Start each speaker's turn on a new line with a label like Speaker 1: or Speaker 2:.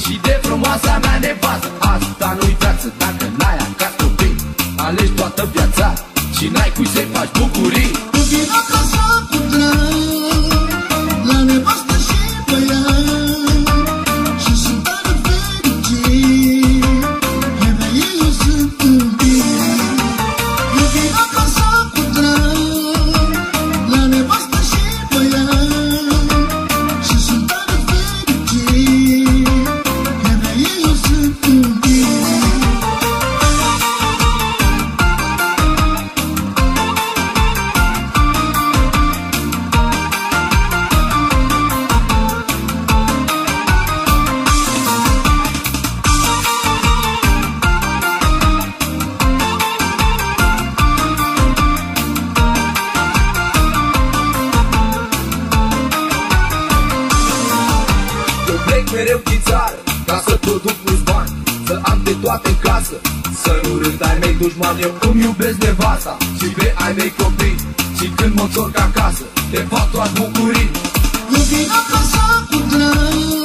Speaker 1: și de frumoasa mea nevastă. Asta nu-i viață dacă n-ai acasă copii. Alegi toată viața și n-ai cui să-i faci bucurii.
Speaker 2: Vin acasă cu drag la nevastă și băiat și sunt tare fericit, femeie, eu sunt iubit. Eu vin acasă cu drag la nevastă și băiat și sunt tare fericit, femeie, eu sunt iubit.
Speaker 1: Eu plec mereu din țară ca să produc mulți bani, să am de toate în casă, să nu râd ai mei dușmani. Eu îmi iubesc nevasta și pe ai mei copii, și când mă întorc acasă te fac toate bucurii.
Speaker 2: Eu vin acasă cu drag